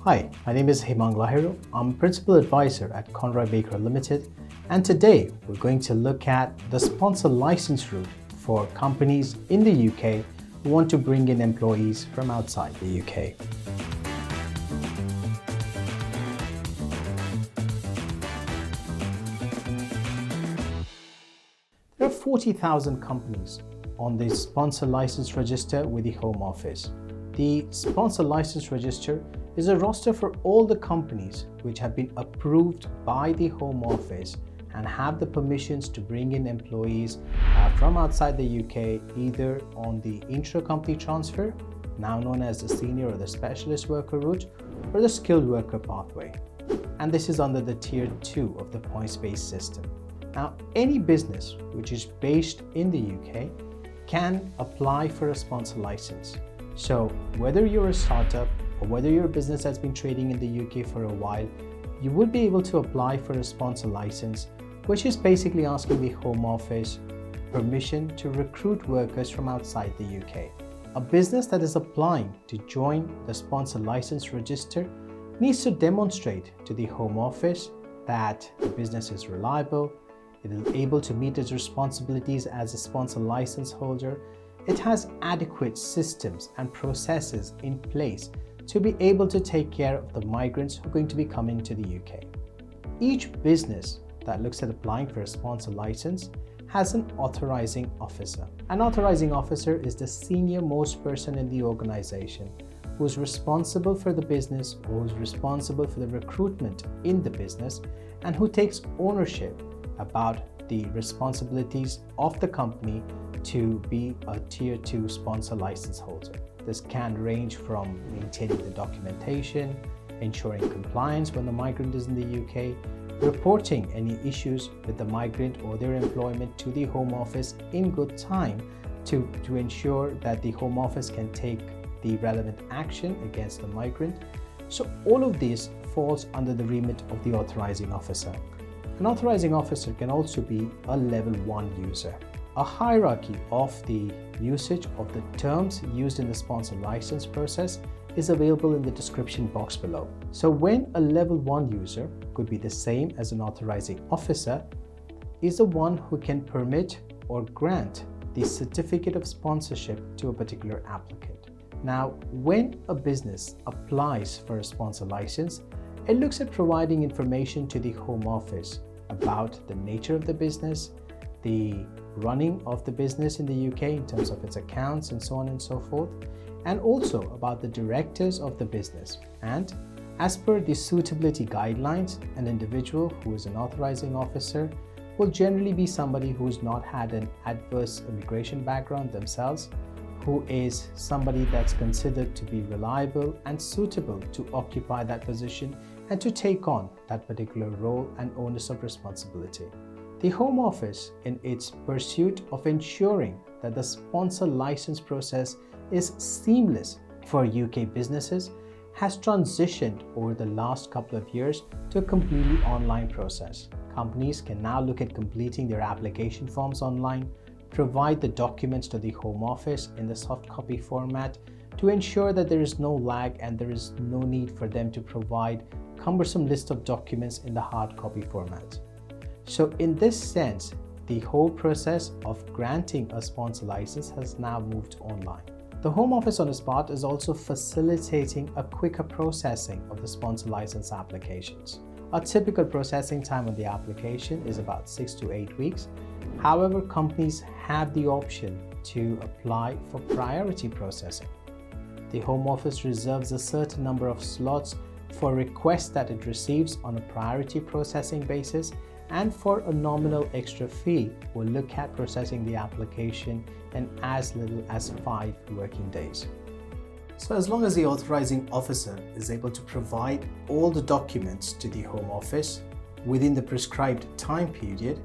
Hi, my name is 𝐂𝐤𝐚𝐢𝐥. I'm Principal Advisor at Conroy Baker Limited, and today we're going to look at the sponsor license route for companies in the UK who want to bring in employees from outside the UK. There are 40,000 companies on the sponsor license register with the Home Office. The sponsor license register is a roster for all the companies which have been approved by the Home Office and have the permissions to bring in employees from outside the UK, either on the Intra-Company Transfer, now known as the senior or the specialist worker route, or the skilled worker pathway. And this is under the Tier 2 of the points-based system. Now, any business which is based in the UK can apply for a sponsor license. So whether you're a startup or whether you're a business that's been trading in the UK for a while, you would be able to apply for a sponsor license, which is basically asking the Home Office permission to recruit workers from outside the UK. A business that is applying to join the sponsor license register needs to demonstrate to the Home Office that the business is reliable, it is able to meet its responsibilities as a sponsor license holder, it has adequate systems and processes in place to be able to take care of the migrants who are going to be coming to the UK. Each business that looks at applying for a sponsor license has an authorizing officer. An authorizing officer is the senior most person in the organization who is responsible for the business, who is responsible for the recruitment in the business, and who takes ownership about the responsibilities of the company to be a Tier 2 sponsor license holder. This can range from maintaining the documentation, ensuring compliance when the migrant is in the UK, reporting any issues with the migrant or their employment to the Home Office in good time to ensure that the Home Office can take the relevant action against the migrant. So all of this falls under the remit of the authorizing officer. An authorizing officer can also be a level 1 user. A hierarchy of the usage of the terms used in the sponsor license process is available in the description box below. So when a level 1 user, could be the same as an authorizing officer, is the one who can permit or grant the certificate of sponsorship to a particular applicant. Now, when a business applies for a sponsor license, it looks at providing information to the Home Office about the nature of the business, the running of the business in the UK in terms of its accounts and so on and so forth, and also about the directors of the business. And as per the suitability guidelines, an individual who is an authorizing officer will generally be somebody who has not had an adverse immigration background themselves, who is somebody that's considered to be reliable and suitable to occupy that position and to take on that particular role and onus of responsibility. The Home Office, in its pursuit of ensuring that the sponsor license process is seamless for UK businesses, has transitioned over the last couple of years to a completely online process. Companies can now look at completing their application forms online, provide the documents to the Home Office in the soft copy format to ensure that there is no lag and there is no need for them to provide cumbersome list of documents in the hard copy format. So in this sense, the whole process of granting a sponsor license has now moved online. The Home Office on its part is also facilitating a quicker processing of the sponsor license applications. A typical processing time on the application is about 6 to 8 weeks. However, companies have the option to apply for priority processing. The Home Office reserves a certain number of slots for requests that it receives on a priority processing basis, and for a nominal extra fee will look at processing the application in as little as 5 working days. So as long as the authorizing officer is able to provide all the documents to the Home Office within the prescribed time period,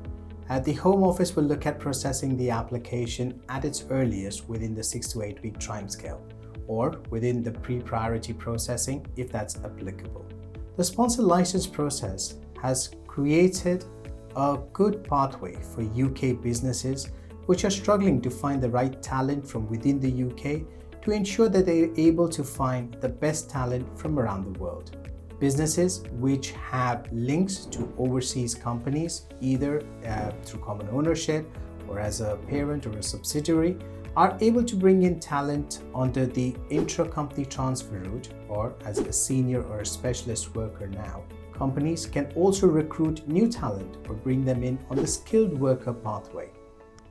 the Home Office will look at processing the application at its earliest within the 6 to 8 week timescale, or within the pre-priority processing if that's applicable. The sponsor license process has created a good pathway for UK businesses which are struggling to find the right talent from within the UK to ensure that they are able to find the best talent from around the world. Businesses which have links to overseas companies, either through common ownership or as a parent or a subsidiary, are able to bring in talent under the intra-company transfer route or as a senior or a specialist worker now. Companies can also recruit new talent or bring them in on the skilled worker pathway.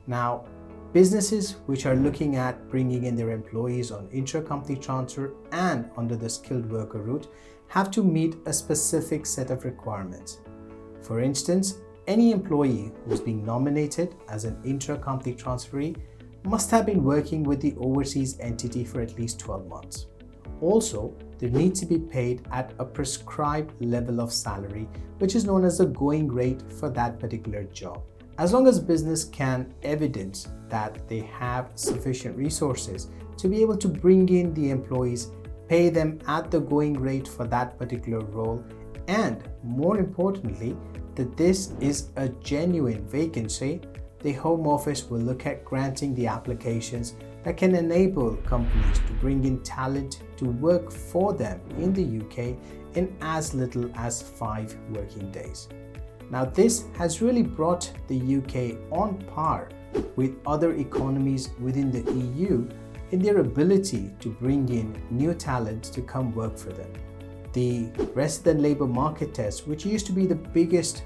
Now, businesses which are looking at bringing in their employees on intra-company transfer and under the skilled worker route have to meet a specific set of requirements. For instance, any employee who's being nominated as an intra-company transferee must have been working with the overseas entity for at least 12 months. Also, they need to be paid at a prescribed level of salary, which is known as the going rate for that particular job. As long as business can evidence that they have sufficient resources to be able to bring in the employees, pay them at the going rate for that particular role, and more importantly, that this is a genuine vacancy, the Home Office will look at granting the applications that can enable companies to bring in talent to work for them in the UK in as little as 5 working days. Now, this has really brought the UK on par with other economies within the EU in their ability to bring in new talent to come work for them. The resident labour market test, which used to be the biggest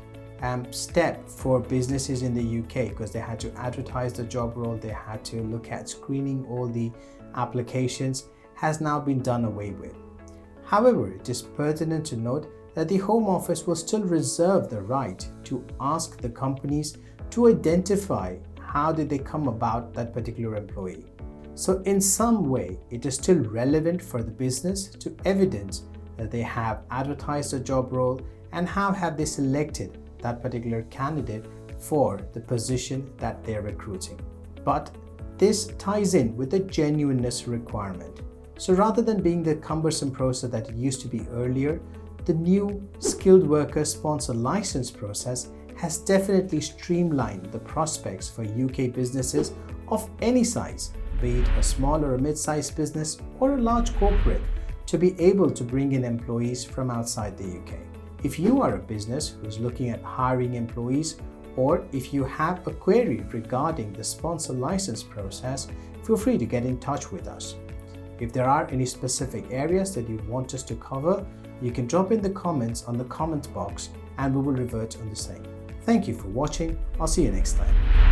step for businesses in the UK because they had to advertise the job role, they had to look at screening all the applications, has now been done away with. However, it is pertinent to note that the Home Office will still reserve the right to ask the companies to identify how did they come about that particular employee. So in some way, it is still relevant for the business to evidence that they have advertised a job role and how have they selected that particular candidate for the position that they're recruiting. But this ties in with the genuineness requirement. So rather than being the cumbersome process that it used to be earlier, the new skilled worker sponsor license process has definitely streamlined the prospects for UK businesses of any size, be it a small or a mid-sized business or a large corporate, to be able to bring in employees from outside the UK. If you are a business who's looking at hiring employees, or if you have a query regarding the sponsor license process, feel free to get in touch with us. If there are any specific areas that you want us to cover, you can drop in the comments on the comment box and we will revert on the same. Thank you for watching. I'll see you next time.